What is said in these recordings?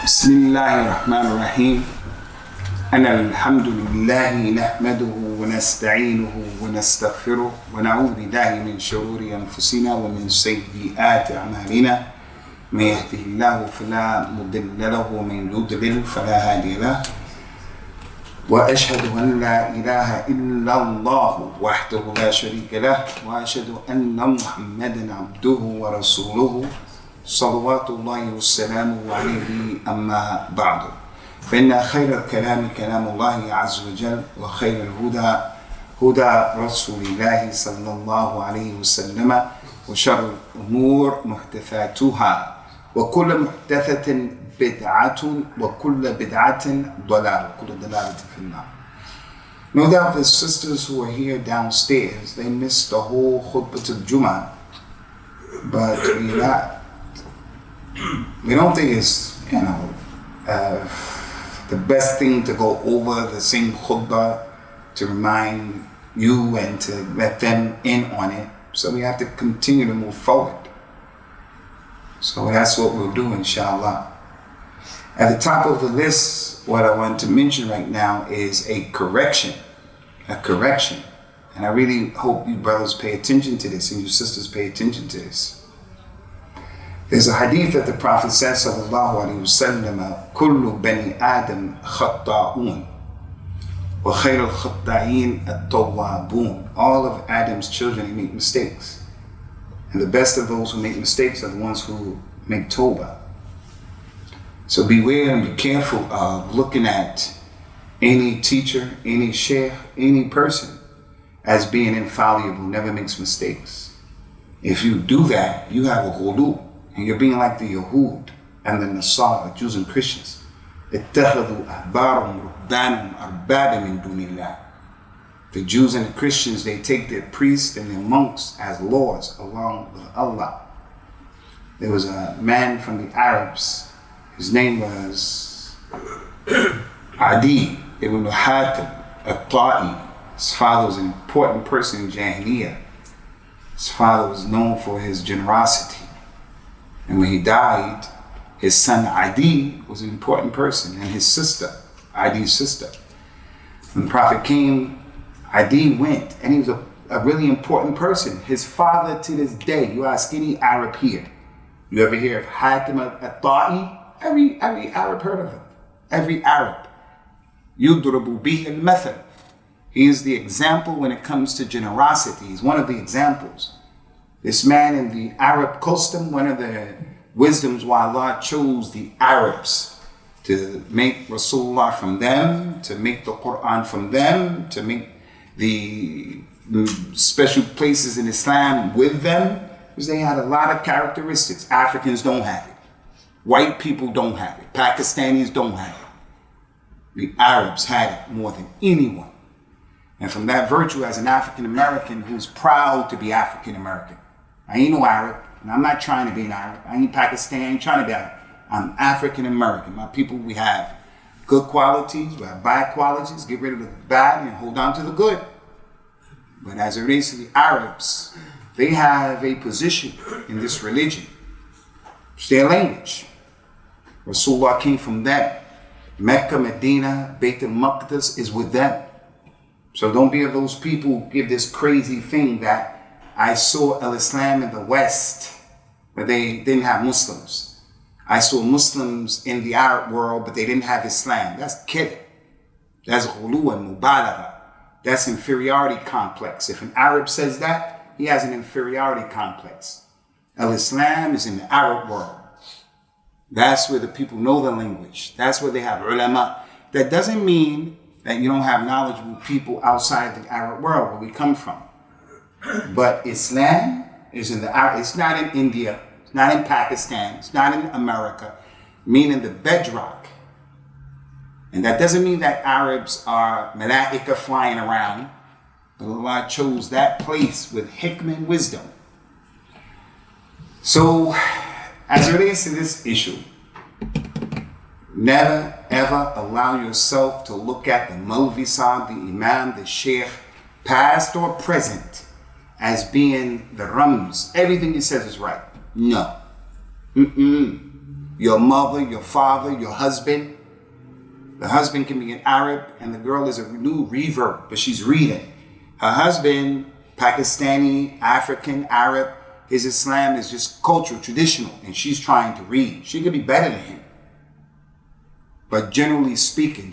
بسم الله الرحمن الرحيم. أنا الحمد لله نحمده ونستعينه ونستغفره ونعوذ بالله من شرور أنفسنا ومن سيئات أعمالنا. من يهده الله فلا مضل له ومن يضلل فلا هادي له. وأشهد أن لا إله إلا الله وحده لا شريك له وأشهد أن محمدا عبده ورسوله صلوات الله وسلامه عليه. أما بعد، فإن خير الكلام كلام الله عز وجل، وخير الهدى هدى رسول الله صلى الله عليه وسلم، وشر الأمور محدثاتها، وكل محدثة بدعة، وكل بدعة ضلالة، وكل ضلالة في النار. No doubt the sisters who are here downstairs, they missed the whole khutbah al-Jum'ah, but we don't think it's, the best thing to go over the same khutbah to remind you and to let them in on it. So we have to continue to move forward. So that's what we'll do, inshallah. At the top of the list, what I want to mention right now is a correction. And I really hope you brothers pay attention to this and you sisters pay attention to this. There's a hadith that the Prophet says, sallallahu alayhi wa sallam, kullu bani Adam khatta'un, wa khayr al-khatta'in at-tawwabun. All of Adam's children, they make mistakes. And the best of those who make mistakes are the ones who make tawbah. So beware and be careful of looking at any teacher, any sheikh, any person as being infallible, never makes mistakes. If you do that, you have a ghulu. And you're being like the Yahud and the Nasara, Jews and Christians. The Jews and the Christians, they take their priests and their monks as lords along with Allah. There was a man from the Arabs, his name was Adi ibn Hatim al-Ta'i. His father was an important person in Jahiliyyah. His father was known for his generosity. And when he died, his son Adi was an important person, and his sister, Adi's sister. When the Prophet came, Adi went, and he was a really important person. His father, to this day, you ask any Arab here, you ever hear of Hatim al-Ta'i? Every Arab heard of him. Every Arab. Yudrabu bihi al-mathal. He is the example when it comes to generosity. He's one of the examples. This man in the Arab custom, one of the wisdoms why Allah chose the Arabs to make Rasulullah from them, to make the Quran from them, to make the special places in Islam with them, because they had a lot of characteristics. Africans don't have it. White people don't have it. Pakistanis don't have it. The Arabs had it more than anyone. And from that virtue, as an African American who's proud to be African American, I ain't no Arab, and I'm not trying to be an Arab. I ain't Pakistani, I ain't trying to be Arab. I'm African American. My people, we have good qualities, we have bad qualities. Get rid of the bad and hold on to the good. But as it relates to the Arabs, they have a position in this religion. It's their language. Rasulullah came from them. Mecca, Medina, Beit al-Maqdis is with them. So don't be of those people who give this crazy thing that I saw al-Islam in the West, where they didn't have Muslims. I saw Muslims in the Arab world, but they didn't have Islam. That's kid. That's ghulu and mubalagha. That's inferiority complex. If an Arab says that, he has an inferiority complex. Al-Islam is in the Arab world. That's where the people know the language. That's where they have ulama. That doesn't mean that you don't have knowledgeable people outside the Arab world, where we come from. But Islam is in the Arab. It's not in India. It's not in Pakistan. It's not in America. Meaning the bedrock. And that doesn't mean that Arabs are malaika flying around. But Allah chose that place with hikmah and wisdom. So, as it relates to this issue, never ever allow yourself to look at the Maulvi Sahib, the Imam, the Sheikh, past or present, as being the Rams. Everything he says is right. No. your mother, your father, your husband. The husband can be an Arab and the girl is a new revert, but she's reading. Her husband, Pakistani, African, Arab, his Islam is just cultural, traditional, and she's trying to read. She could be better than him. But generally speaking,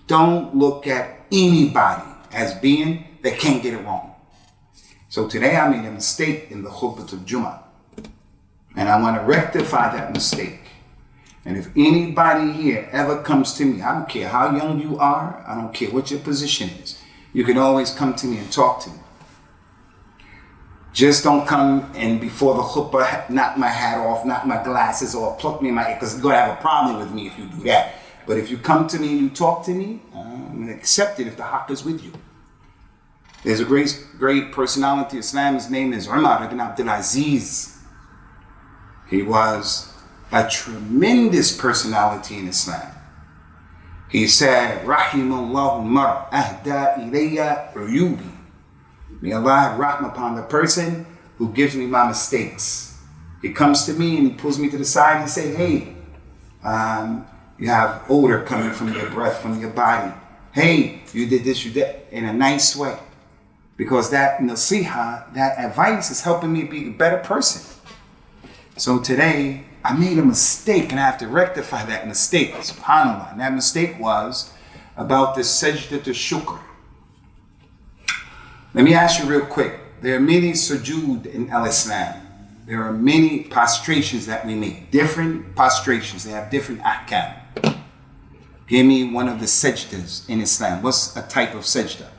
don't look at anybody as being that can't get it wrong. So today I made a mistake in the khutbah of Jummah. And I want to rectify that mistake. And if anybody here ever comes to me, I don't care how young you are, I don't care what your position is, you can always come to me and talk to me. Just don't come and before the khutbah, knock my hat off, knock my glasses off, pluck me in my ear, because you're going to have a problem with me if you do that. But if you come to me and you talk to me, I'm going to accept it if the haqq is with you. There's a great personality of Islam. His name is Umar ibn Abdul Aziz. He was a tremendous personality in Islam. He said, Rahimallahu mar ahda ilayya uyubi. May Allah have rahmah upon the person who gives me my mistakes. He comes to me and he pulls me to the side and say, hey, you have odor coming from your breath, from your body. Hey, you did this, you did, in a nice way. Because that nasiha, that advice is helping me be a better person. So today, I made a mistake and I have to rectify that mistake, subhanAllah. And that mistake was about the sajdah to shukr. Let me ask you real quick. There are many sujood in al-Islam. There are many prostrations that we make. Different prostrations. They have different ahkam. Give me one of the sajdas in Islam. What's a type of sajda?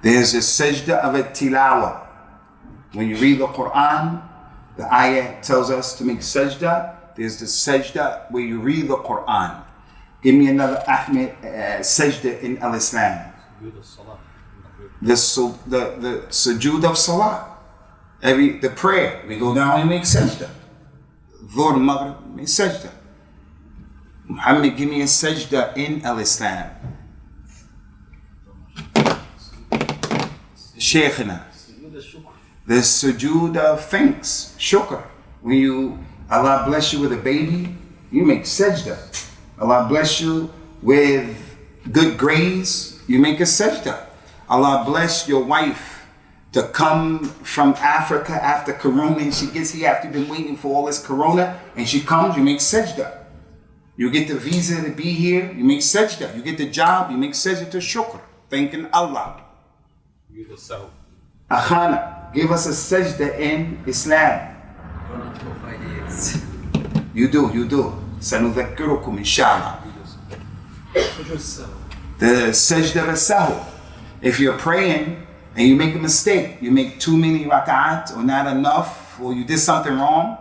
There's a sajda of a tilawa. When you read the Quran, the ayah tells us to make sajda. There's the sajda where you read the Quran. Give me another sajda in al-Islam. The sujood of salah. The prayer. We go down and make sajda. Dhuhr, Maghrib, make sajda. Muhammad, give me a sajda in al-Islam. Shaykhina. The sujood of thanks, shukr. When Allah bless you with a baby, you make sajda. Allah bless you with good grades, you make a sajda. Allah bless your wife to come from Africa after Corona, and she gets here after you've been waiting for all this Corona, and she comes, you make sajda. You get the visa to be here, you make sajda. You get the job, you make sajda to shukr, thanking Allah. You the self. Akhana, give us a sajda in Islam. You do. Sanudhakkirukum inshallah. The sajda al-sahu. If you're praying and you make a mistake, you make too many rak'at or not enough, or you did something wrong,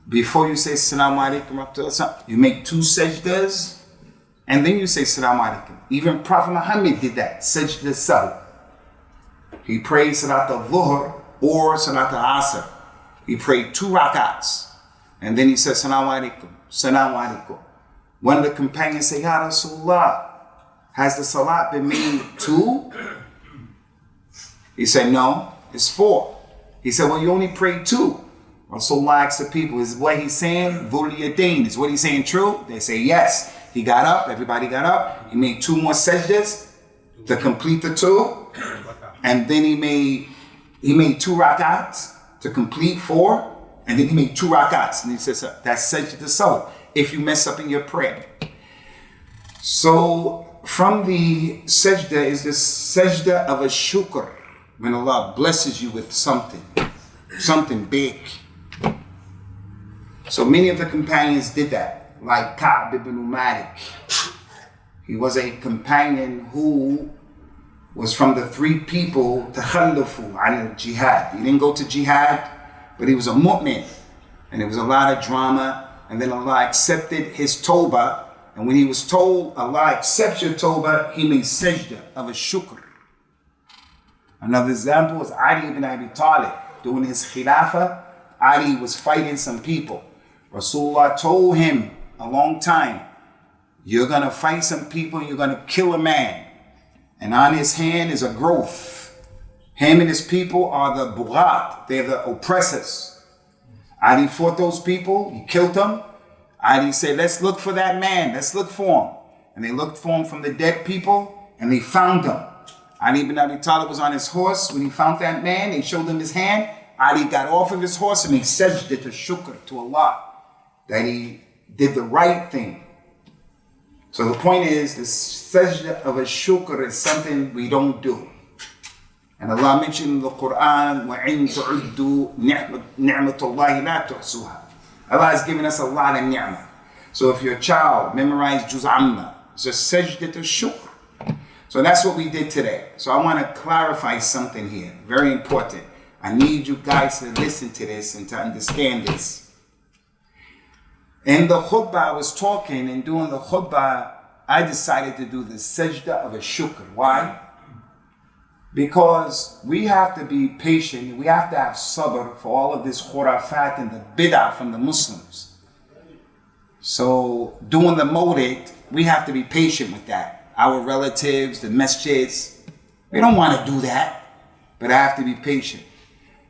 before you say Assalamu alaikum, you make two sajdas and then you say Assalamu alaikum. Even Prophet Muhammad did that, sajda al-sahu. He prayed Salat al-Dhuhr or Salat al-Asr. He prayed 2 rak'ats. And then he said, Salaam alaikum, Salaam alaikum. One of the companions said, Ya Rasulullah, has the salat been made 2? He said, no, it's 4. He said, well, you only prayed 2. Rasulullah asked the people, is what he's saying, Dhul Yadayn, is what he's saying true? They say, yes. He got up, everybody got up. He made 2 more sajdas to complete the 2. And then he made 2 rak'ats to complete 4. And then he made 2 rak'ats. And he says, that's sajda to sahu, if you mess up in your prayer. So from the sajda is the sajda of a shukr. When Allah blesses you with something big. So many of the companions did that. Like Ka'b ibn Malik. He was a companion who was from the 3 people takhallafu an jihad. He didn't go to jihad, but he was a mu'min. And there was a lot of drama. And then Allah accepted his tawbah. And when he was told, Allah accepts your tawbah, he made sajda of a shukr. Another example is Ali ibn Abi Talib. During his khilafah, Ali was fighting some people. Rasulullah told him a long time, you're going to fight some people, you're going to kill a man. And on his hand is a growth. Him and his people are the bughat, they're the oppressors. Ali fought those people. He killed them. Ali said, let's look for that man. Let's look for him. And they looked for him from the dead people, and they found him. Ali ibn Abi Talib was on his horse. When he found that man, they showed him his hand. Ali got off of his horse and he sajda to shukr, to Allah, that he did the right thing. So the point is, the sajda of a shukr is something we don't do. And Allah mentioned in the Quran, وَإِن تُعُدُّوا نِعْمَةَ اللَّهِ لَا تُحْصُوهَا. Allah has given us a lot of ni'mah. So if your child memorized Juz Amma, it's a sajda to shukr. So that's what we did today. So I want to clarify something here, very important. I need you guys to listen to this and to understand this. In the khutbah, I was talking, and doing the khutbah, I decided to do the sajda of a shukr. Why? Because we have to be patient. We have to have sabr for all of this khurafat and the bid'ah from the Muslims. So doing the mawlid, we have to be patient with that. Our relatives, the masjids, they don't want to do that, but I have to be patient.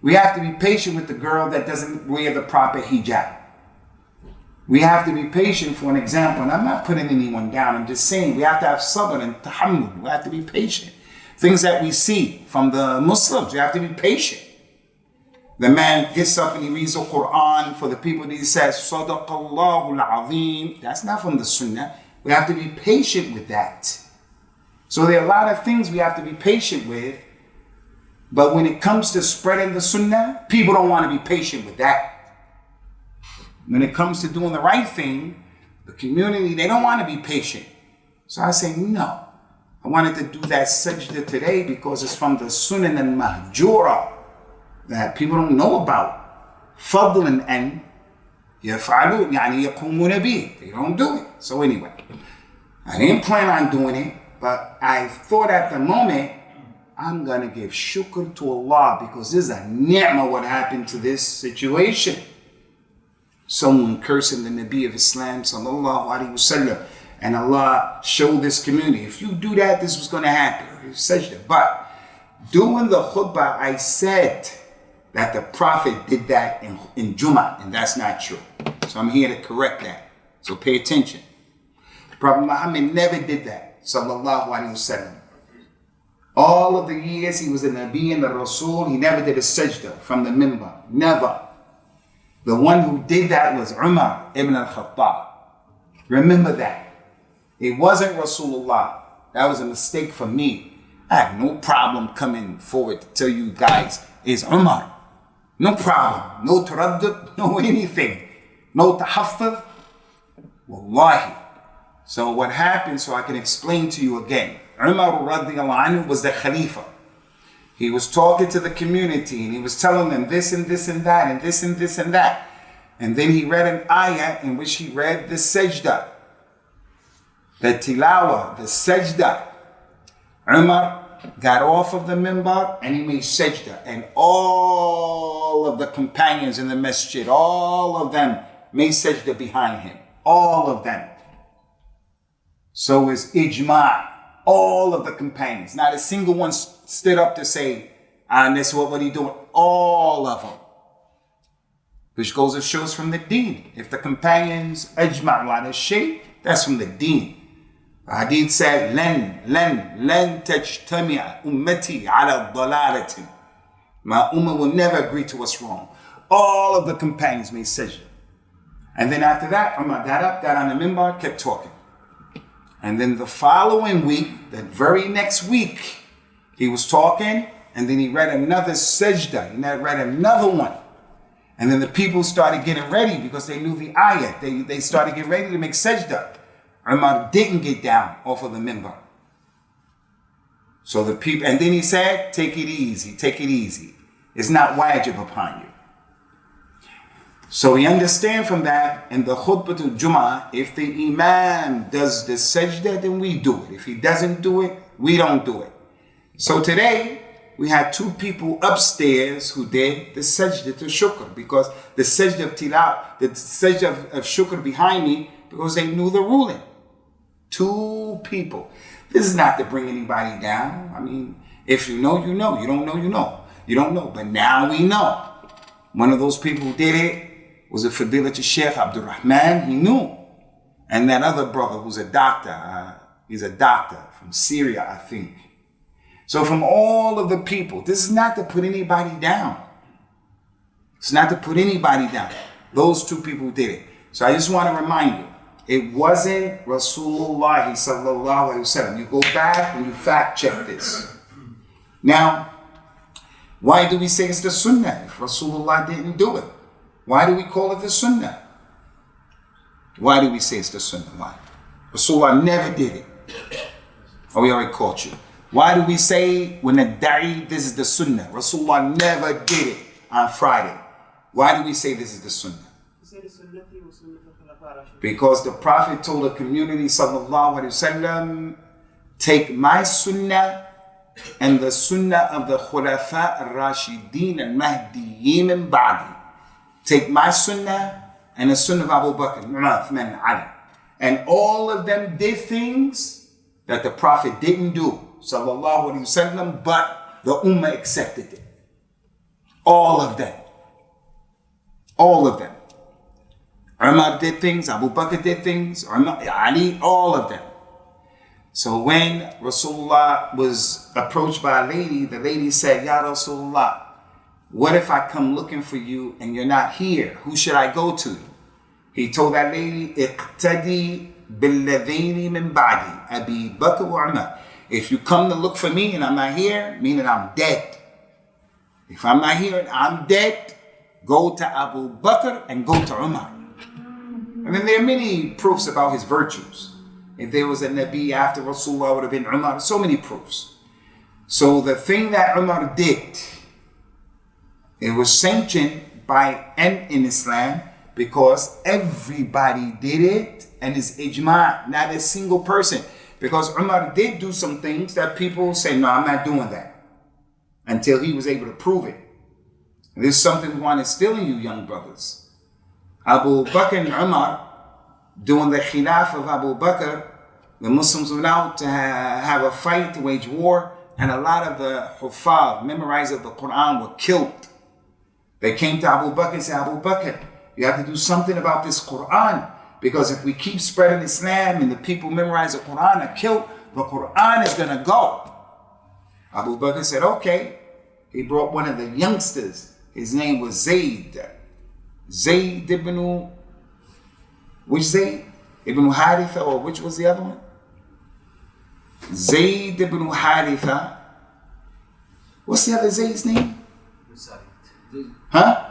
We have to be patient with the girl that doesn't wear the proper hijab. We have to be patient, for an example, and I'm not putting anyone down, I'm just saying we have to have sabr and tahammul. We have to be patient. Things that we see from the Muslims, we have to be patient. The man gets up and he reads the Quran for the people, and he says, Sadaqallahu al-Azim. That's not from the Sunnah. We have to be patient with that. So there are a lot of things we have to be patient with, but when it comes to spreading the Sunnah, people don't want to be patient with that. When it comes to doing the right thing, the community, they don't want to be patient. So I say, no. I wanted to do that sajda today because it's from the Sunnah al-Mahjura that people don't know about. Fadlan and يفعلوا يعني يقومون به. They don't do it. So anyway, I didn't plan on doing it, but I thought at the moment, I'm going to give shukr to Allah because this is a ni'mah what happened to this situation. Someone cursing the Nabi of Islam, sallallahu alaihi wasallam, and Allah showed this community, if you do that, this was going to happen. Sajda. But doing the khutbah, I said that the Prophet did that in Jummah, and that's not true. So I'm here to correct that. So pay attention. The Prophet Muhammad never did that, sallallahu alaihi wasallam. All of the years he was a Nabi and a Rasul, he never did a sajda from the minbar. Never. The one who did that was Umar ibn al-Khattab. Remember that. It wasn't Rasulullah. That was a mistake for me. I have no problem coming forward to tell you guys it's Umar. No problem. No taraddud, no anything. No tahaffuz. Wallahi. So what happened, so I can explain to you again. Umar radiallahu anhu was the Khalifa. He was talking to the community and he was telling them this and this and that and this and this and that. And then he read an ayah in which he read the sajda. The tilawa, the sajda. Umar got off of the minbar and he made sajda. And all of the companions in the masjid, all of them made sajda behind him. All of them. So it's ijma'. All of the companions. Not a single one stood up to say, and this what he doing? All of them. Which goes and shows from the deen. If the companions ajma'u ala shay, that's from the deen. The hadith said, لن تجتمع أمتي على ضلالة. My ummah will never agree to what's wrong. All of the companions made sajda. And then after that, Umar got up, got on the minbar, kept talking. And then the following week, the very next week, he was talking, and then he read another sajda. He read another one. And then the people started getting ready because they knew the ayat. They started getting ready to make sajda. Umar didn't get down off of the minbar. So the people, and then he said, take it easy, take it easy. It's not wajib upon you. So we understand from that in the khutbah to Jummah, if the imam does the sajda, then we do it. If he doesn't do it, we don't do it. So today, we had two people upstairs who did the sajda to shukr, because the sajda of tilawah, the sajda of shukr behind me, because they knew the ruling. Two people. This is not to bring anybody down. I mean, if you know, you know. You don't know, you know. You don't know. But now we know. One of those people who did it, was a Fadilat Sheikh Abdul Rahman, he knew. And that other brother who's a doctor, he's a doctor from Syria, I think. So from all of the people, this is not to put anybody down. It's not to put anybody down. Those two people did it. So I just want to remind you, it wasn't Rasulullah sallallahu alaihi wasallam. You go back and you fact check this. Now, why do we say it's the Sunnah if Rasulullah didn't do it? Why do we call it the Sunnah? Why do we say it's the Sunnah? Why? Rasulullah never did it. Oh, we already caught you. Why do we say when the da'i, this is the Sunnah? Rasulullah never did it on Friday. Why do we say this is the Sunnah? Because the Prophet told the community, sallallahu alaihi wasallam, take my Sunnah and the Sunnah of the Khulafa al-Rashideen al-Mahdiyyin min ba'di. Take my Sunnah and the Sunnah of Abu Bakr, Umar, Uthman, and Ali. And all of them did things that the Prophet didn't do, sallallahu alaihi wasallam, but the Ummah accepted it. All of them. All of them. Umar did things, Abu Bakr did things, Ali, all of them. So when Rasulullah was approached by a lady, the lady said, Ya Rasulullah, what if I come looking for you and you're not here? Who should I go to? He told that lady, Iqtadi billadhini min ba'di, Abi Bakr wa Umar. If you come to look for me and I'm not here, meaning I'm dead. If I'm not here and I'm dead, go to Abu Bakr and go to Umar. I mean, there are many proofs about his virtues. If there was a Nabi after Rasulullah, it would have been Umar. So many proofs. So the thing that Umar did, it was sanctioned by and in Islam because everybody did it and it's ijma', not a single person. Because Umar did do some things that people say, no, I'm not doing that. Until he was able to prove it. And this is something we want to instill in you, young brothers. Abu Bakr and Umar, during the khilaf of Abu Bakr, the Muslims went out to have a fight, to wage war, and a lot of the huffaz, memorizers of the Quran, were killed. They came to Abu Bakr and said, Abu Bakr, you have to do something about this Quran, because if we keep spreading Islam and the people memorize the Quran are killed, the Quran is going to go. Abu Bakr said, okay. He brought one of the youngsters. His name was Zayd. Zayd ibn, which Zayd? Ibn Haritha, or which was the other one? Zayd ibn Haritha. What's the other Zayd's name? Huh?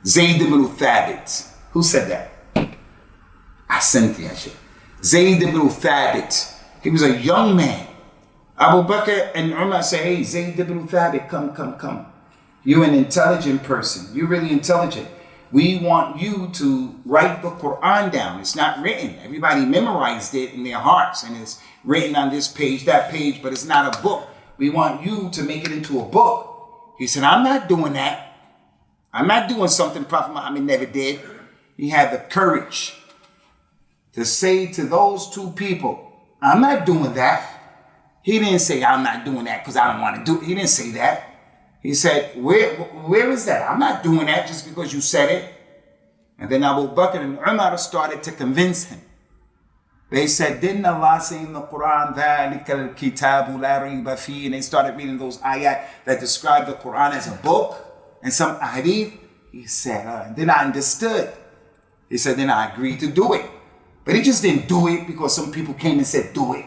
Zayd ibn Thabit. Who said that? Ahsanti ya Shaykh. Zayd ibn Thabit. He was a young man. Abu Bakr and Umar say, hey, Zayd ibn Thabit, come. You're an intelligent person. You're really intelligent. We want you to write the Quran down. It's not written. Everybody memorized it in their hearts and it's written on this page, that page, but it's not a book. We want you to make it into a book. He said, I'm not doing that. I'm not doing something Prophet Muhammad never did. He had the courage to say to those two people, I'm not doing that. He didn't say, I'm not doing that because I don't want to do it. He didn't say that. He said, where is that? I'm not doing that just because you said it. And then Abu Bakr and Umar started to convince him. They said, didn't Allah say in the Quran, ذَلِكَ الْكِتَابُ لَا رَيْبَ فِيهِ? And they started reading those ayat that describe the Quran as a book and some hadith. He said, then I understood. He said, then I agreed to do it. But he just didn't do it because some people came and said, do it.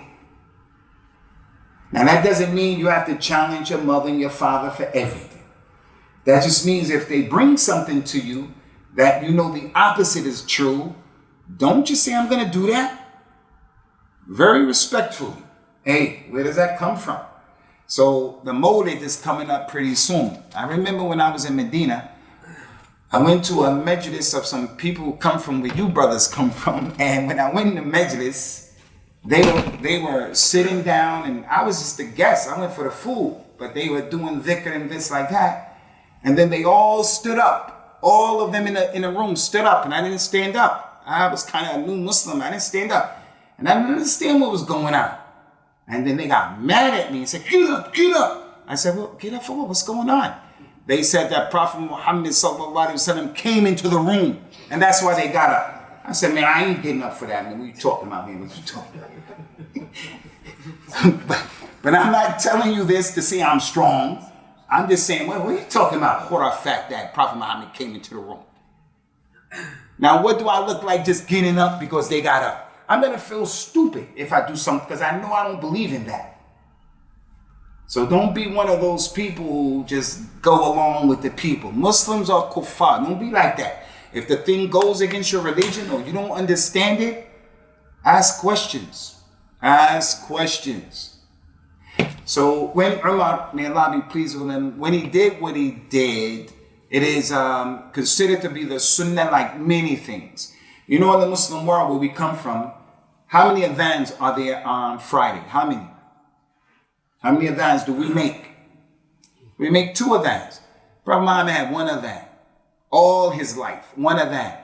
Now that doesn't mean you have to challenge your mother and your father for everything. That just means if they bring something to you that you know the opposite is true, don't just say, I'm going to do that. Very respectfully. Hey, where does that come from? So the Mawlid is coming up pretty soon. I remember when I was in Medina, I went to a majlis of some people who come from where you brothers come from. And when I went in the majlis, they were sitting down and I was just a guest. I went for the food, but they were doing dhikr and this like that. And then they all stood up. All of them in a room stood up and I didn't stand up. I was kind of a new Muslim. I didn't stand up. And I didn't understand what was going on. And then they got mad at me and said, get up. I said, well, get up for what? What's going on? They said that Prophet Muhammad sallallahu alaihi wasallam came into the room, and that's why they got up. I said, man, I ain't getting up for that, man. What you talking about, man? What you talking about? but I'm not telling you this to say I'm strong. I'm just saying, well, what are you talking about? For a fact that Prophet Muhammad came into the room. Now, what do I look like just getting up because they got up? I'm going to feel stupid if I do something because I know I don't believe in that. So don't be one of those people who just go along with the people. Muslims are kuffar. Don't be like that. If the thing goes against your religion or you don't understand it, ask questions. Ask questions. So when Umar, may Allah be pleased with him, when he did what he did, it is considered to be the sunnah like many things. You know, in the Muslim world where we come from, how many adhans are there on Friday? How many? How many adhans do we make? We make 2 adhans. Prophet Muhammad had 1 adhan. All his life, 1 adhan.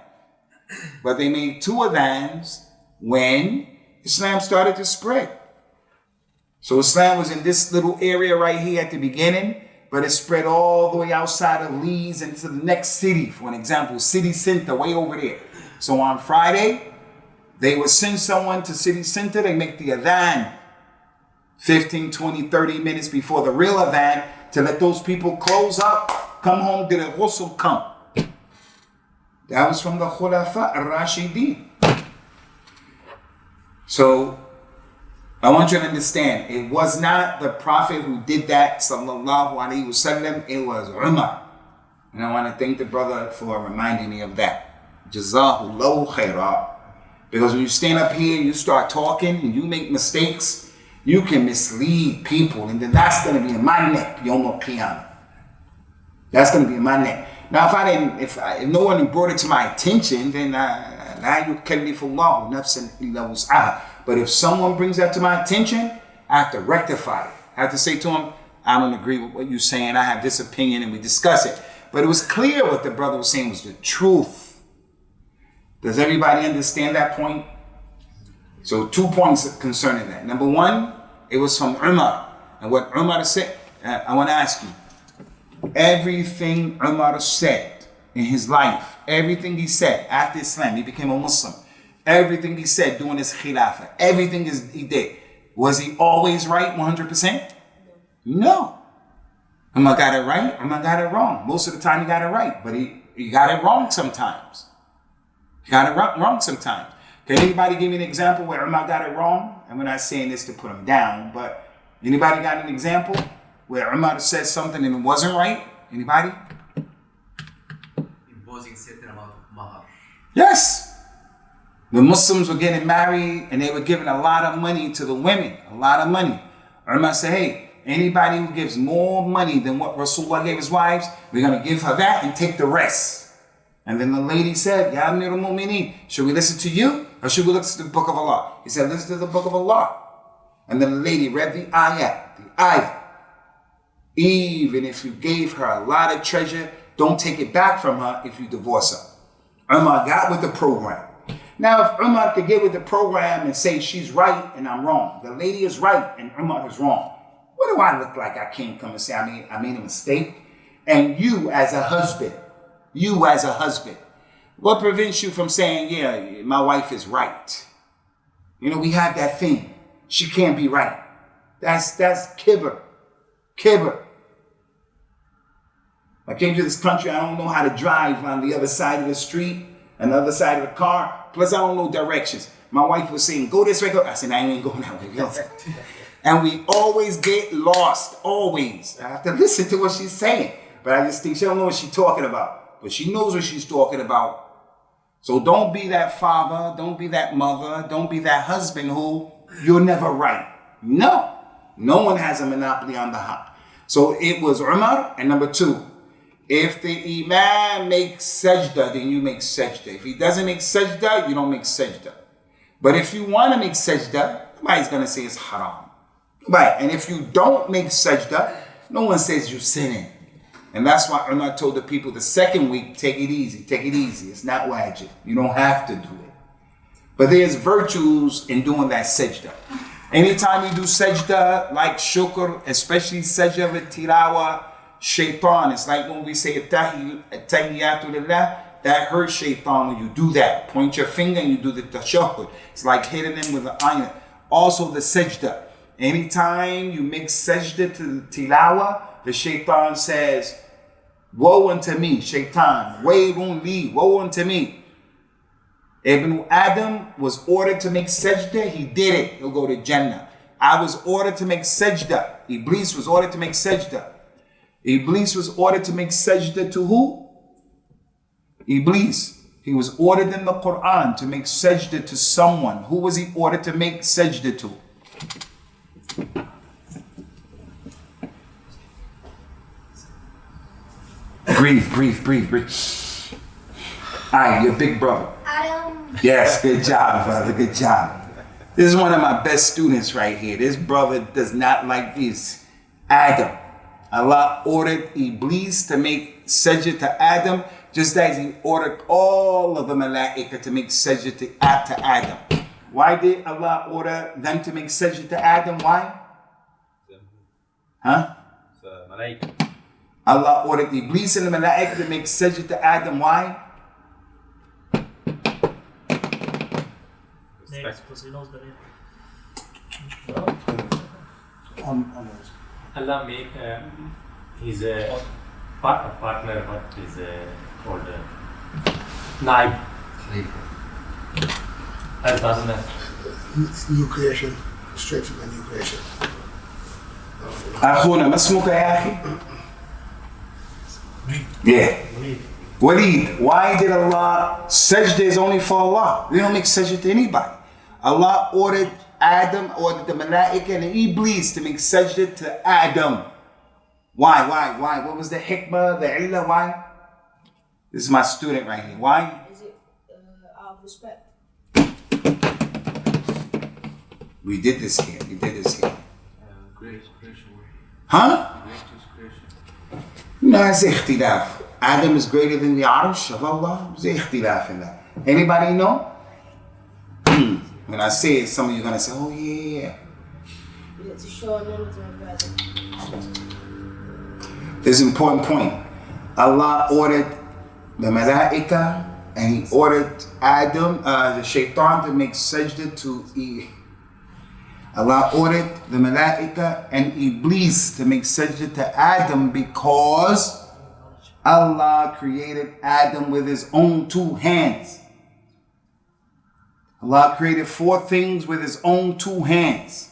But they made 2 adhans when Islam started to spread. So Islam was in this little area right here at the beginning, but it spread all the way outside of Leeds into the next city. For an example, city center way over there. So on Friday, they would send someone to city center. They make the adhan 15, 20, 30 minutes before the real adhan to let those people close up, come home, did a ghusl, come. That was from the Khulafa al-Rashidin. So I want you to understand, it was not the Prophet who did that, sallallahu alaihi wasallam, it was Umar. And I want to thank the brother for reminding me of that. Jazahullahu khairah. Because when you stand up here, you start talking, and you make mistakes, you can mislead people, and then that's going to be in my neck, Yom Al-Qiyamah. That's going to be in my neck. Now, if no one brought it to my attention, then la yukallifullahu nafsan illa wus'aha. But if someone brings that to my attention, I have to rectify it. I have to say to him, I don't agree with what you're saying. I have this opinion, and we discuss it. But it was clear what the brother was saying was the truth. Does everybody understand that point? So 2 points concerning that. Number 1, it was from Umar. And what Umar said, I want to ask you, everything Umar said in his life, everything he said after Islam, he became a Muslim, everything he said during his khilafah, everything he did, was he always right 100%? No. Umar got it right, Umar got it wrong. Most of the time he got it right, but he got it wrong sometimes. He got it wrong sometimes. Can anybody give me an example where Umar got it wrong? And we're not saying this to put him down, but anybody got an example where Umar said something and it wasn't right? Anybody? Imposing certain amount of mahar. Yes. The Muslims were getting married and they were giving a lot of money to the women, a lot of money. Umar said, hey, anybody who gives more money than what Rasulullah gave his wives, we're going to give her that and take the rest. And then the lady said, Ya Amir al-Mu'mineen, should we listen to you or should we listen to the book of Allah? He said, listen to the book of Allah. And then the lady read the ayah. Even if you gave her a lot of treasure, don't take it back from her if you divorce her. Umar got with the program. Now, if Umar could get with the program and say she's right and I'm wrong, the lady is right and Umar is wrong, what do I look like? I can't come and say I made a mistake. And you as a husband, what prevents you from saying, yeah, my wife is right? You know, we have that thing. She can't be right. That's kibr. Kibr. I came to this country, I don't know how to drive on the other side of the street and the other side of the car. Plus, I don't know directions. My wife was saying, go this way, go. I said, I ain't going that way. And we always get lost, always. I have to listen to what she's saying. But I just think she don't know what she's talking about. But she knows what she's talking about. So don't be that father, don't be that mother, don't be that husband who you're never right. No. No one has a monopoly on the haq. So it was Umar. And number 2, if the imam makes sajdah, then you make sajdah. If he doesn't make sajdah, you don't make sajdah. But if you want to make sajdah, nobody's going to say it's haram. Right. And if you don't make sajdah, no one says you're sinning. And that's why Umar told the people the second week, take it easy, take it easy. It's not wajib. You don't have to do it. But there's virtues in doing that sajdah. Anytime you do sajdah, like shukr, especially sajdah with tilawa, shaitan. It's like when we say Tahiyyatu Lillah, that hurts shaitan when you do that. Point your finger and you do the tashahhud. It's like hitting him with an iron. Also the sajda. Anytime you make sajda to the tilawa, the shaitan says, woe unto me, shaitan, waylun li, woe unto me. Ibn Adam was ordered to make sajda, he did it, he'll go to Jannah. I was ordered to make sajda. Iblis was ordered to make sajda. Iblis was ordered to make sajda to who? Iblis. He was ordered in the Quran to make sajda to someone. Who was he ordered to make sajda to? Breathe. Alright, your big brother. Adam. Yes, good job, brother. Good job. This is one of my best students right here. This brother does not like this. Adam. Allah ordered Iblis to make sajda to Adam, just as he ordered all of the malaika to make sajda to Adam. Why did Allah order them to make sajda to Adam? Why? Huh? Allah ordered Iblis and the malaika to make sajda to Adam. Why? Because he knows the name. Allah make his partner, what is called Naib. New creation, straight from the new creation. أخونا ما اسمك يا أخي؟ Yeah. Waleed. Why did Allah, sajda is only for Allah. We don't make sajda to anybody. Allah ordered Adam, ordered the malaika and the Iblis to make sajda to Adam. Why? What was the hikmah, the illah? Why? This is my student right here. Why? Is it out of respect? We did this here. Greatest creation. Huh? Greatest creation. No, it's ikhtilaf. Adam is greater than the Arsh of Allah. There's ikhtilaf in that. Anybody know? When I say it, some of you are going to say, oh yeah. Is it to show none to my brother? There's an important point. Allah ordered the malaika and he ordered Adam, the shaitan, to make sajda to Eve. Allah ordered the malaika and Iblis to make sajda to Adam because Allah created Adam with his own two hands. Allah created 4 things with his own 2 hands.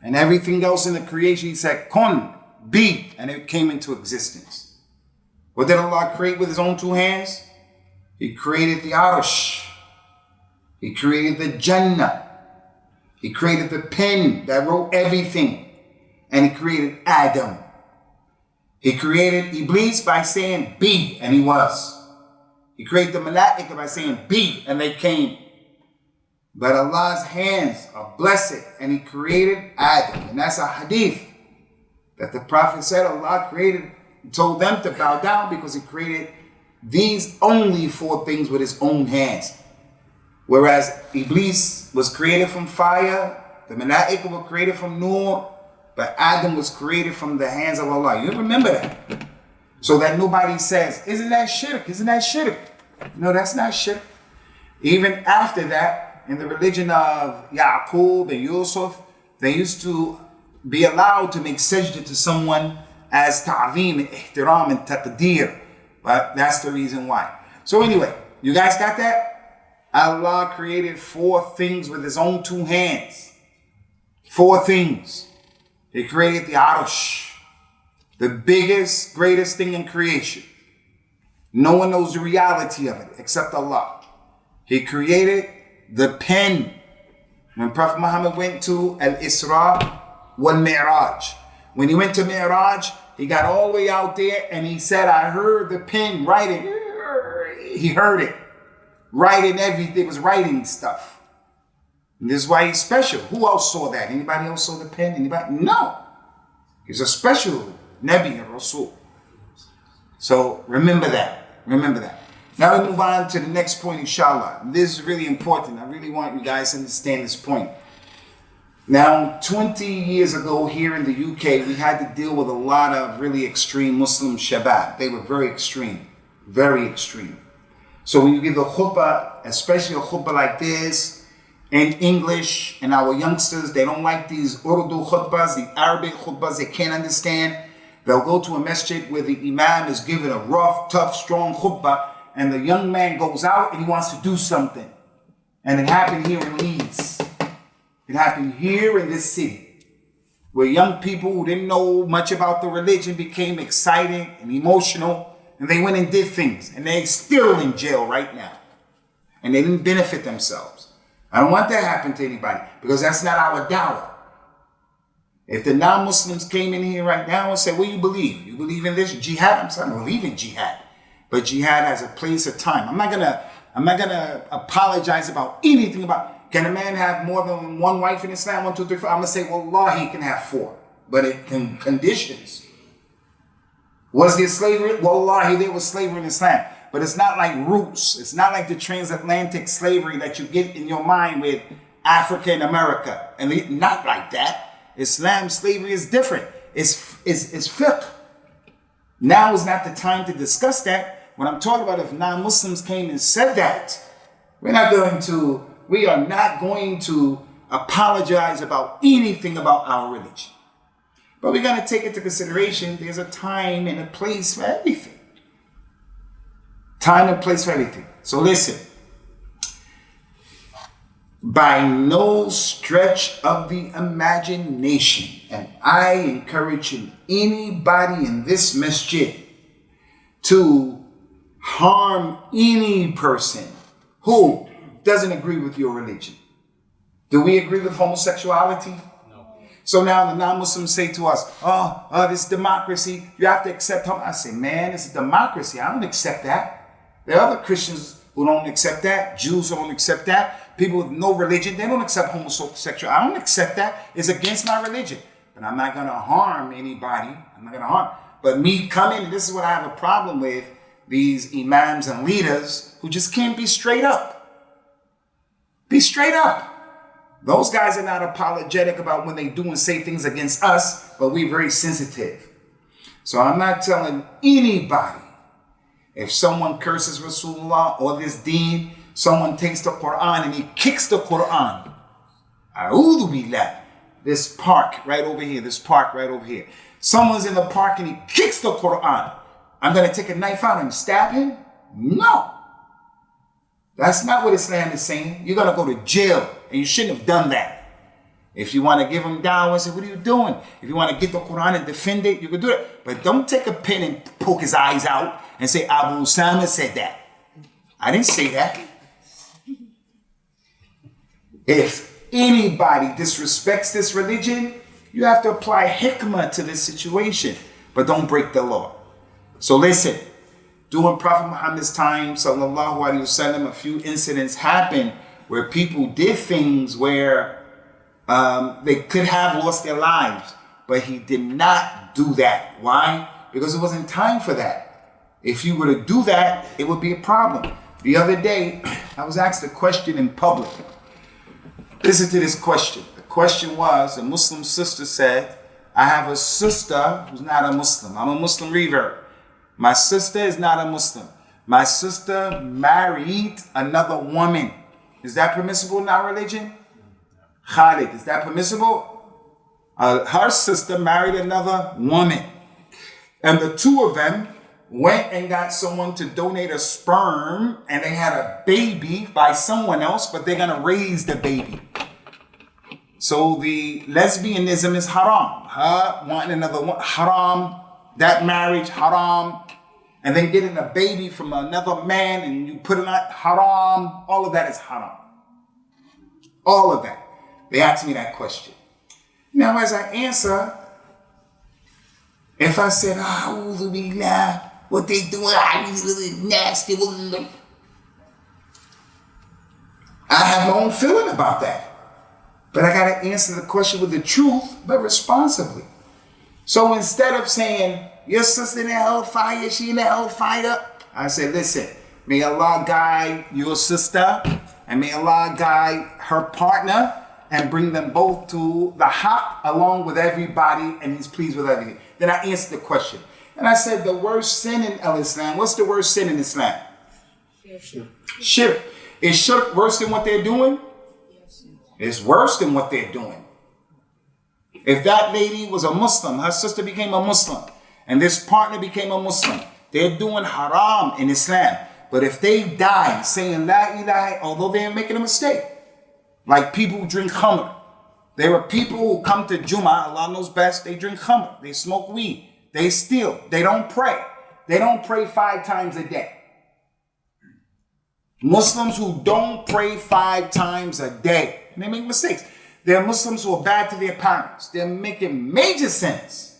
And everything else in the creation, he said, kun, be, and it came into existence. What did Allah create with his own 2 hands? He created the Arsh. He created the Jannah. He created the pen that wrote everything. And he created Adam. He created Iblis by saying, be, and he was. He created the Malaika by saying, be, and they came. But Allah's hands are blessed, and he created Adam. And that's a hadith that the Prophet said Allah told them to bow down because he created these only 4 things with his own hands. Whereas Iblis was created from fire, the Malaika were created from Nur, but Adam was created from the hands of Allah. You remember that? So that nobody says, isn't that shirk? Isn't that shirk? No, that's not shirk. Even after that, in the religion of Yaqub and Yusuf, they used to be allowed to make sajda to someone as ta'zeem and ihtiram and taqdeer. But that's the reason why. So anyway, you guys got that? Allah created 4 things with his own 2 hands. 4 things. He created the Arsh, the biggest, greatest thing in creation. No one knows the reality of it except Allah. He created the pen. When Prophet Muhammad went to Al-Isra wal-Mi'raj. When he went to Mi'raj, he got all the way out there and he said, I heard the pen writing. He heard it. Writing everything. It was writing stuff. And this is why he's special. Who else saw that? Anybody else saw the pen? Anybody? No. He's a special Nabi and Rasul. So remember that. Remember that. Now we move on to the next point, inshallah. This is really important. I really want you guys to understand this point. Now, 20 years ago here in the UK, we had to deal with a lot of really extreme Muslim shabab. They were very extreme, very extreme. So when you give a khutbah, especially a khutbah like this, in English, and our youngsters, they don't like these Urdu khutbahs, the Arabic khutbahs, they can't understand. They'll go to a masjid where the imam is giving a rough, tough, strong khutbah, and the young man goes out and he wants to do something. And it happened here in Leeds. It happened here in this city, where young people who didn't know much about the religion became excited and emotional, and they went and did things, and they're still in jail right now. And they didn't benefit themselves. I don't want that to happen to anybody, because that's not our dawah. If the non-Muslims came in here right now and said, what do you believe? You believe in this jihad? I'm saying I believe in jihad. But jihad has a place, a time. I'm not gonna apologize about anything about. Can a man have more than one wife in Islam? 1, 2, 3, 4. I'm gonna say, wallah, he can have 4, but it can conditions. Was there slavery? Wallahi, there was slavery in Islam, but it's not like roots. It's not like the transatlantic slavery that you get in your mind with Africa and America, and not like that. Islam slavery is different. It's fiqh. Now is not the time to discuss that. When I'm talking about if non-Muslims came and said that, we are not going to apologize about anything about our religion. But we're going to take into consideration there's a time and a place for everything. Time and place for everything. So listen. By no stretch of the imagination am I encouraging anybody in this masjid to harm any person who doesn't agree with your religion. Do we agree with homosexuality? No. So now the non-Muslims say to us, oh, this democracy, you have to accept homo. I say, man, it's a democracy. I don't accept that. There are other Christians who don't accept that. Jews who don't accept that. People with no religion, they don't accept homosexuality. I don't accept that. It's against my religion. But I'm not going to harm anybody. I'm not going to harm. But me coming, this is what I have a problem with, these imams and leaders who just can't be straight up. Be straight up. Those guys are not apologetic about when they do and say things against us, but we're very sensitive. So I'm not telling anybody, if someone curses Rasulullah or this deen, someone takes the Quran and he kicks the Quran. A'udhu billah. This park right over here. Someone's in the park and he kicks the Quran. I'm going to take a knife out and stab him? No. That's not what Islam is saying. You're going to go to jail, and you shouldn't have done that. If you want to give him dawah and say, what are you doing? If you want to get the Quran and defend it, you can do it. But don't take a pen and poke his eyes out and say, Abu Usamah said that. I didn't say that. If anybody disrespects this religion, you have to apply hikmah to this situation, but don't break the law. So listen, during Prophet Muhammad's time, sallallahu alaihi wasallam, a few incidents happened where people did things where they could have lost their lives, but he did not do that. Why? Because it wasn't time for that. If you were to do that, it would be a problem. The other day, I was asked a question in public. Listen to this question. The question was, a Muslim sister said, I have a sister who's not a Muslim. I'm a Muslim revert. My sister is not a Muslim. My sister married another woman. Is that permissible in our religion? Khalid, is that permissible? Her sister married another woman. And the two of them went and got someone to donate a sperm, and they had a baby by someone else, but they're going to raise the baby. So the lesbianism is haram. Her wanting another one, haram. That marriage, haram. And then getting a baby from another man and you put it on, haram. All of that is haram. All of that. They asked me that question. Now as I answer, if I said, A'udhu billah, what they doing, really nasty. I have my own feeling about that. But I got to answer the question with the truth, but responsibly. So instead of saying, your sister in the hellfire, she in the hellfire, I said, listen, may Allah guide your sister, and may Allah guide her partner, and bring them both to the haq along with everybody, and he's pleased with everything. Then I answered the question. And I said the worst sin in Islam, what's the worst sin in Islam? Shirk. Is shirk worse than what they're doing? Yes. It's worse than what they're doing. If that lady was a Muslim, her sister became a Muslim, and this partner became a Muslim, they're doing haram in Islam. But if they die saying la ilaha, although they're making a mistake, like people who drink khamr. There are people who come to Jummah, Allah knows best, they drink khamr, they smoke weed, they steal, they don't pray. They don't pray 5 times a day. Muslims who don't pray 5 times a day, and they make mistakes. There are Muslims who are bad to their parents. They're making major sins.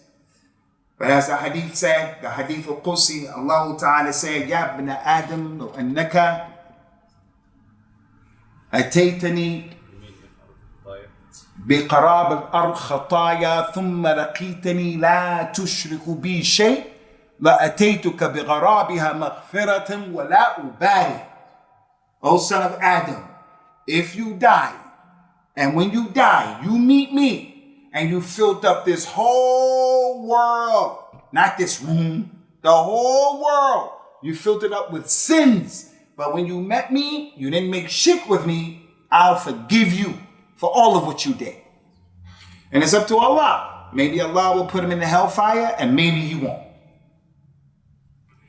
But as the hadith said, the hadith of Qusi, Allah Ta'ala said, Ya ibn Adam, lo annaka ataytani بقراب الأرض خطايا ثم لقيتني لا تشرك بي شيء لأتيتك بغرابها مغفرة ولا أبالي. O son of Adam, if you die, and when you die, you meet me, and you filled up this whole world, not this room, the whole world, you filled it up with sins. But when you met me, you didn't make shirk with me, I'll forgive you for all of what you did. And it's up to Allah. Maybe Allah will put him in the hellfire, and maybe he won't.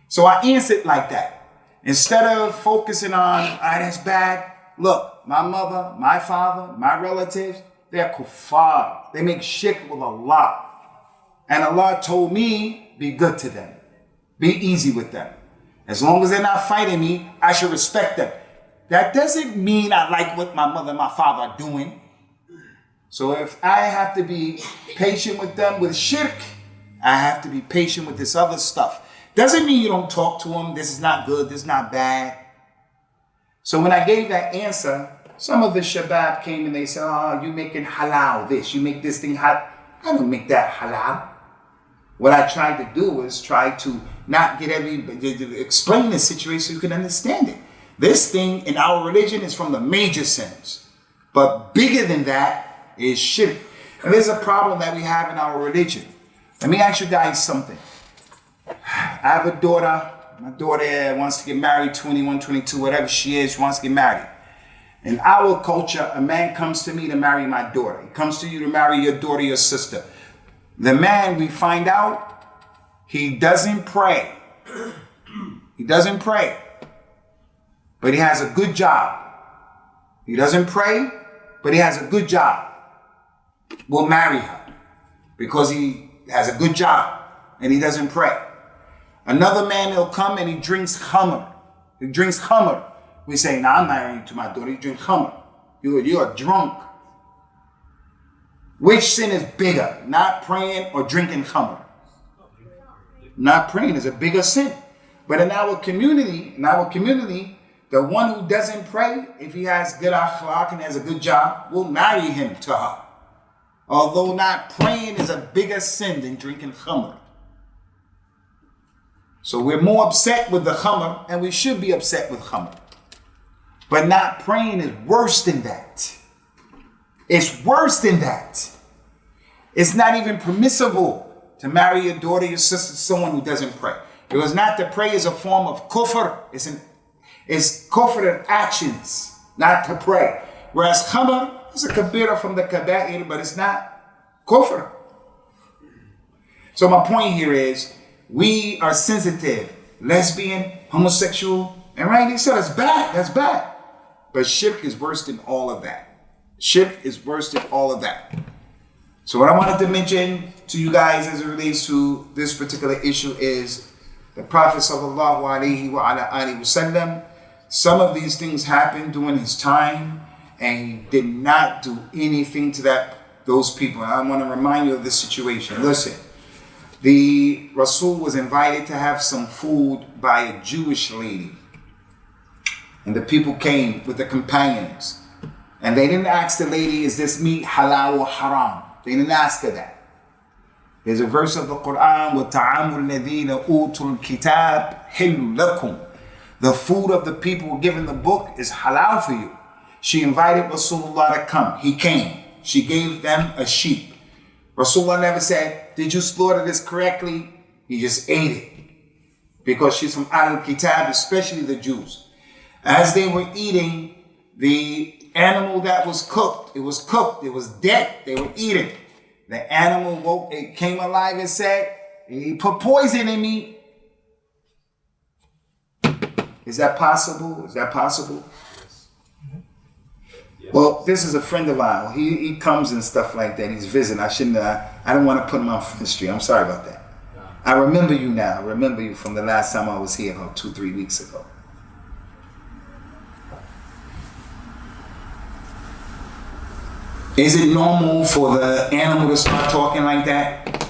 So I answered like that. Instead of focusing on, that's bad. Look, my mother, my father, my relatives, they're kuffar. They make shirk with Allah. And Allah told me, be good to them. Be easy with them. As long as they're not fighting me, I should respect them. That doesn't mean I like what my mother and my father are doing. So if I have to be patient with them with shirk, I have to be patient with this other stuff. Doesn't mean you don't talk to them. This is not good. This is not bad. So when I gave that answer, some of the shabab came and they said, oh, you making halal this. You make this thing halal. I don't make that halal. What I tried to do was try to not get explain the situation so you can understand it. This thing in our religion is from the major sins. But bigger than that is shirk. And there's a problem that we have in our religion. Let me ask you guys something. I have a daughter. My daughter wants to get married, 21, 22, whatever she is, she wants to get married. In our culture, a man comes to me to marry my daughter. He comes to you to marry your daughter, your sister. The man, we find out, he doesn't pray. He doesn't pray. But he has a good job. He doesn't pray, but he has a good job. We'll marry her because he has a good job and he doesn't pray. Another man, he'll come and he drinks khamr. He drinks khamr. We say, nah, I'm marrying you to my daughter. You drink khamr. You're drunk. Which sin is bigger? Not praying or drinking khamr? Not praying is a bigger sin. But in our community, the one who doesn't pray, if he has good akhlaq and has a good job, we'll marry him to her. Although not praying is a bigger sin than drinking khamr. So we're more upset with the khamr, and we should be upset with khamr. But not praying is worse than that. It's worse than that. It's not even permissible to marry your daughter, your sister, someone who doesn't pray. Because not to pray is a form of kufr. It's kufr of actions, not to pray. Whereas khamr is a kabira from the kaba'ir, but it's not kufr. So my point here is, we are sensitive, lesbian, homosexual, and right, he said, that's bad, that's bad. But shirk is worse than all of that. Shirk is worse than all of that. So what I wanted to mention to you guys as it relates to this particular issue is the Prophet sallallahu alaihi wasallam. Some of these things happened during his time, and he did not do anything to those people. And I want to remind you of this situation. Listen. The Rasul was invited to have some food by a Jewish lady. And the people came with the companions. And they didn't ask the lady, is this meat halal or haram? They didn't ask her that. There's a verse of the Quran, وَطَعَامُ الَّذِينَ أُوتُوا الْكِتَابِ حِلٌّ لَكُمْ. The food of the people who were given the book is halal for you. She invited Rasulullah to come. He came. She gave them a sheep. Rasulullah never said, did you slaughter this correctly? He just ate it. Because she's from Ahlul Kitab, especially the Jews. As they were eating the animal that was cooked, it was dead, they were eating. The animal woke, it came alive and said, he put poison in me. Is that possible? Is that possible? Yes. Well, this is a friend of ours. He comes and stuff like that. He's visiting. I don't want to put him on Front Street. I'm sorry about that. I remember you now. I remember you from the last time I was here about 2-3 weeks ago. Is it normal for the animal to start talking like that?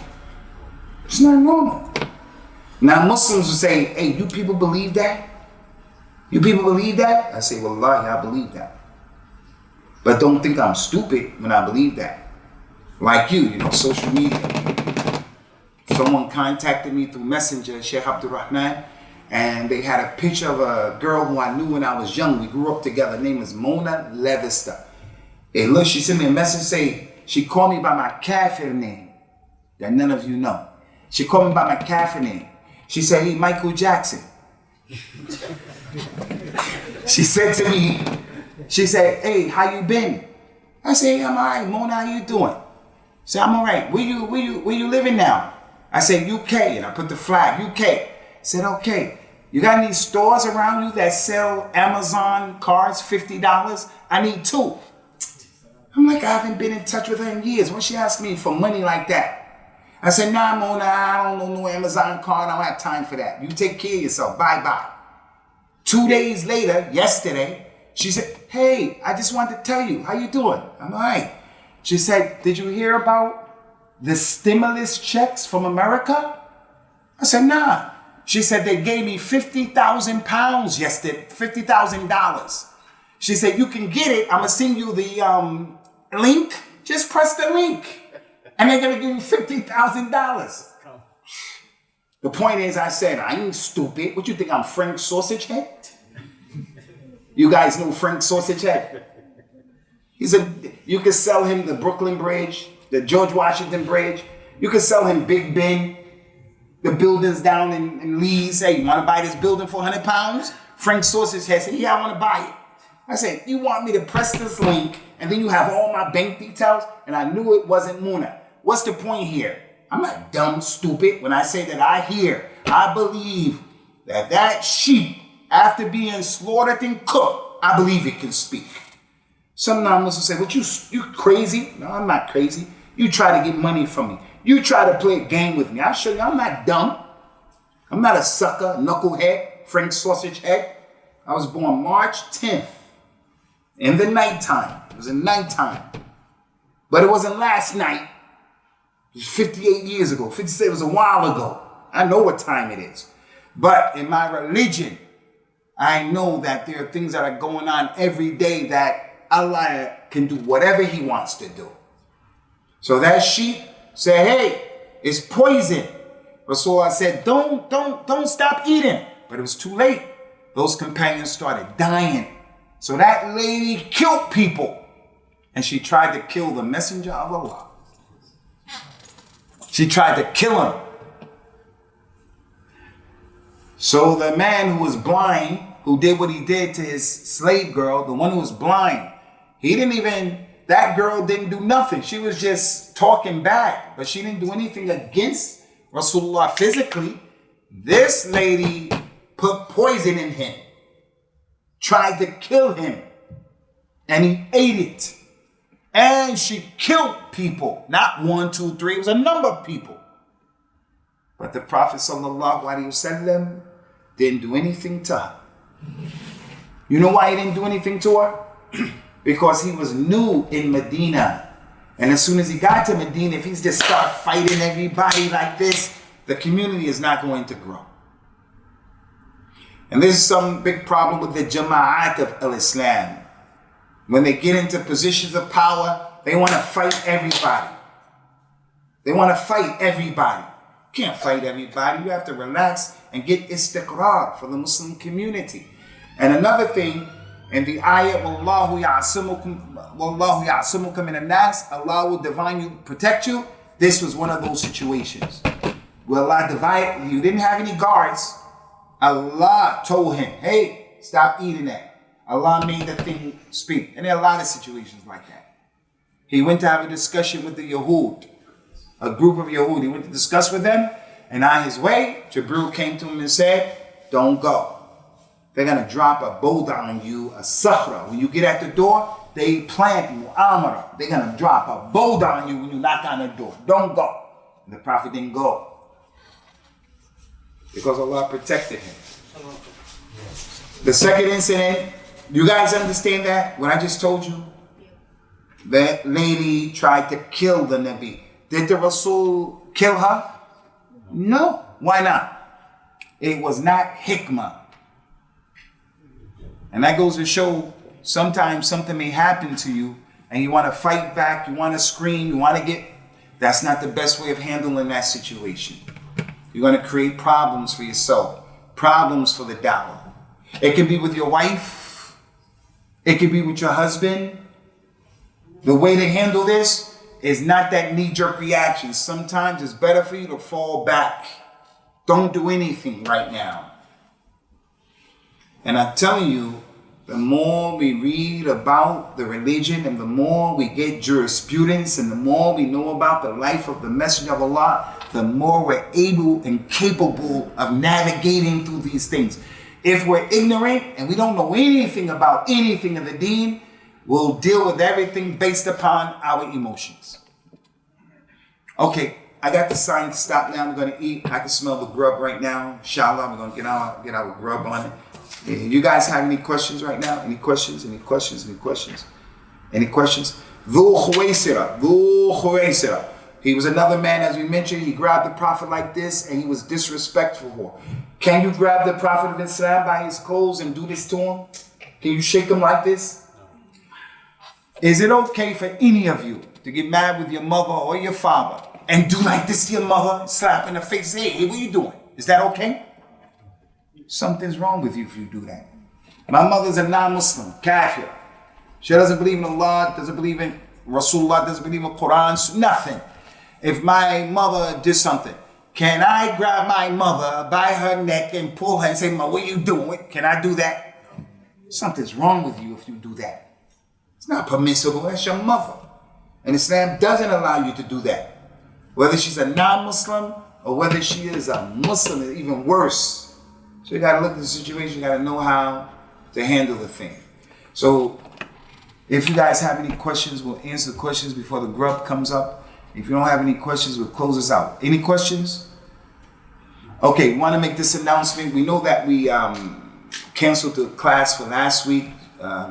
It's not normal. Now Muslims will say, hey, you people believe that? You people believe that? I say, wallahi, I believe that. But don't think I'm stupid when I believe that. Like you know, social media. Someone contacted me through Messenger, Sheikh Abu Usamah, and they had a picture of a girl who I knew when I was young. We grew up together. Her name is Mona Levista. Hey, look, she sent me a message saying, she called me by my kafir name that none of you know. She called me by my kafir name. She said, hey, Michael Jackson. She said to me, she said, hey, how you been? I said, hey, I'm all right, Mona, how you doing? She said, I'm all right. Where you living now? I said, UK, and I put the flag, UK. I said, okay, you got any stores around you that sell Amazon cards, $50? I need 2. I'm like, I haven't been in touch with her in years. When she asked me for money like that, I said, nah, Mona, I don't know no Amazon card. I don't have time for that. You take care of yourself. Bye-bye. 2 days later, yesterday, she said, hey, I just wanted to tell you, how you doing? I'm all right. She said, did you hear about the stimulus checks from America? I said, nah. She said, they gave me 50,000 pounds yesterday, $50,000. She said, you can get it. I'm going to send you the link. Just press the link. And they're going to give you $50,000. The point is, I said, I ain't stupid. What you think, I'm Frank Sausage Head? You guys know Frank Sausage Head? You could sell him the Brooklyn Bridge, the George Washington Bridge. You could sell him Big Ben, the buildings down in Leeds. Hey, you want to buy this building for 100 pounds? Frank Sausage Head said, yeah, I want to buy it. I said, you want me to press this link and then you have all my bank details? And I knew it wasn't Muna. What's the point here? I'm not dumb, stupid. When I say that I believe that sheep, after being slaughtered and cooked, I believe it can speak. Some non-Muslims say, what, you crazy? No, I'm not crazy. You try to get money from me. You try to play a game with me. I'll show you I'm not dumb. I'm not a sucker, knucklehead, Frank Sausage Head. I was born March 10th in the nighttime. It was in nighttime. But it wasn't last night. It was 58 years ago. 57 was a while ago. I know what time it is. But in my religion, I know that there are things that are going on every day that Allah can do whatever He wants to do. So that sheep said, hey, it's poison. Rasulullah said, don't stop eating. But it was too late. Those companions started dying. So that lady killed people. And she tried to kill the messenger of Allah. She tried to kill him. So the man who was blind, who did what he did to his slave girl, the one who was blind, that girl didn't do nothing. She was just talking back, but she didn't do anything against Rasulullah physically. This lady put poison in him, tried to kill him, and he ate it. And she killed people, not 1, 2, 3, it was a number of people. But the Prophet ﷺ didn't do anything to her. You know why he didn't do anything to her? Because he was new in Medina. And as soon as he got to Medina, if he's just start fighting everybody like this, the community is not going to grow. And this is some big problem with the Jama'at of al-Islam. When they get into positions of power, they want to fight everybody. They want to fight everybody. You can't fight everybody. You have to relax and get istiqrar for the Muslim community. And another thing, And the ayat, Wallahu ya'asimukum min nas, Allah will protect you. This was one of those situations. Well, Allah divided, you didn't have any guards. Allah told him, hey, stop eating that. Allah made the thing speak. And there are a lot of situations like that. He went to have a discussion with the Yahud, a group of Yahud. He went to discuss with them, and on his way, Jibril came to him and said, don't go. They're going to drop a boulder on you, a sahra. When you get at the door, they plant mu'amara. They're going to drop a boulder on you when you knock on the door. Don't go. And the Prophet didn't go, because Allah protected him. The second incident, you guys understand that? What I just told you? That lady tried to kill the Nabi. Did the Rasul kill her? No. Why not? It was not hikmah. And that goes to show sometimes something may happen to you and you want to fight back, you want to scream, you want to get... That's not the best way of handling that situation. You're going to create problems for yourself, problems for the dawah. It can be with your wife. It can be with your husband. The way to handle this is not that knee-jerk reaction. Sometimes it's better for you to fall back. Don't do anything right now. And I'm telling you, the more we read about the religion and the more we get jurisprudence and the more we know about the life of the Messenger of Allah, the more we're able and capable of navigating through these things. If we're ignorant and we don't know anything about anything of the deen, we'll deal with everything based upon our emotions. Okay, I got the sign to stop now. I'm going to eat. I can smell the grub right now. Inshallah, we're going to get our grub on it. You guys have any questions right now? Any questions? Any questions? Any questions? Any questions? Dhu Khuwaysira. He was another man, as we mentioned. He grabbed the Prophet like this and he was disrespectful. Can you grab the Prophet of Islam by his clothes and do this to him? Can you shake him like this? Is it okay for any of you to get mad with your mother or your father and do like this to your mother, slap in the face, hey, what are you doing? Is that okay? Something's wrong with you if you do that. My mother's a non-Muslim, kafir. She doesn't believe in Allah, doesn't believe in Rasulullah, doesn't believe in Quran, nothing. If my mother did something, can I grab my mother by her neck and pull her and say, Ma, what are you doing? Can I do that? Something's wrong with you if you do that. It's not permissible, that's your mother. And Islam doesn't allow you to do that. Whether she's a non-Muslim or whether she is a Muslim, it's even worse. So you got to look at the situation, you got to know how to handle the thing. So if you guys have any questions, we'll answer the questions before the grub comes up. If you don't have any questions, we'll close this out. Any questions? Okay, we want to make this announcement. We know that we canceled the class for last week.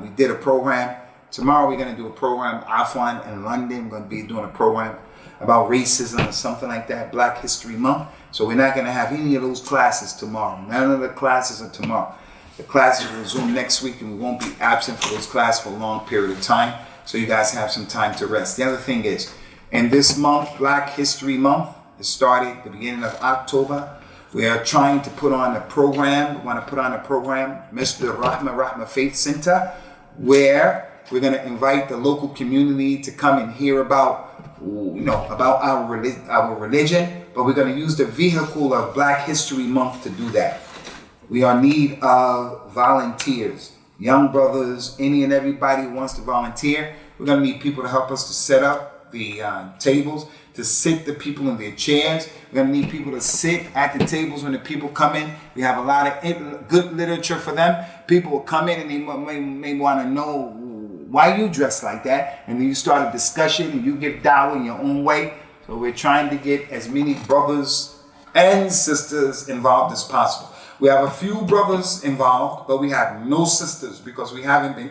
We did a program. Tomorrow we're going to do a program, Afwan in London. We're going to be doing a program about racism or something like that, Black History Month. So we're not going to have any of those classes tomorrow. None of the classes are tomorrow. The classes will resume next week and we won't be absent for those classes for a long period of time. So you guys have some time to rest. The other thing is, in this month, Black History Month, it started at the beginning of October. We are trying to put on a program. We want to put on a program, Mr. Rahma Faith Center, where we're going to invite the local community to come and hear about our religion, but we're going to use the vehicle of Black History Month to do that. We are in need of volunteers, young brothers, any and everybody who wants to volunteer. We're going to need people to help us to set up the tables, to sit the people in their chairs. We're going to need people to sit at the tables when the people come in. We have a lot of good literature for them. People will come in and they may want to know why you dress like that, and then you start a discussion and you give dawah in your own way. So we're trying to get as many brothers and sisters involved as possible. We have a few brothers involved, but we have no sisters because we haven't been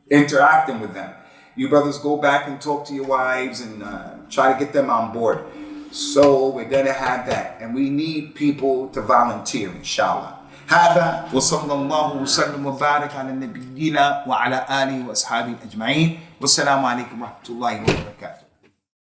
interacting with them. You brothers go back and talk to your wives and try to get them on board. So we're going to have that, and we need people to volunteer, inshallah. هذا وصلى الله وسلم وبارك على نبينا وعلى آله وأصحابه أجمعين والسلام عليكم ورحمة الله وبركاته.